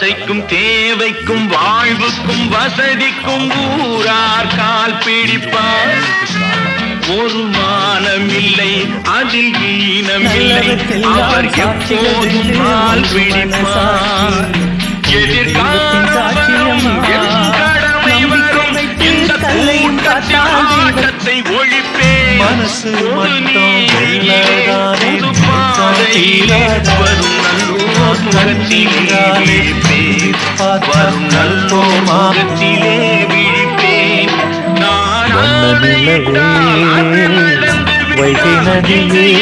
ஆசைக்கும் தேவைக்கும் வாழ்வுக்கும் வசதிக்கும் ஊரார் கால் பிடிப்பார். ஒரு மானமில்லை அதில் ஈனமில்லை அவர் எப்போதும் கால் பிடிப்பார். எதிர்காலம் கடமை வரும் இந்த கூட்டத்தை ஒழிப்பேன். மனசு மட்டும் புது பாதையில் வரும் நல்லோர் முகத்திலே விழிப்பேன். வரும் நல்லோர் முகத்திலே விழிப்பேன். நான் வைகை நதியே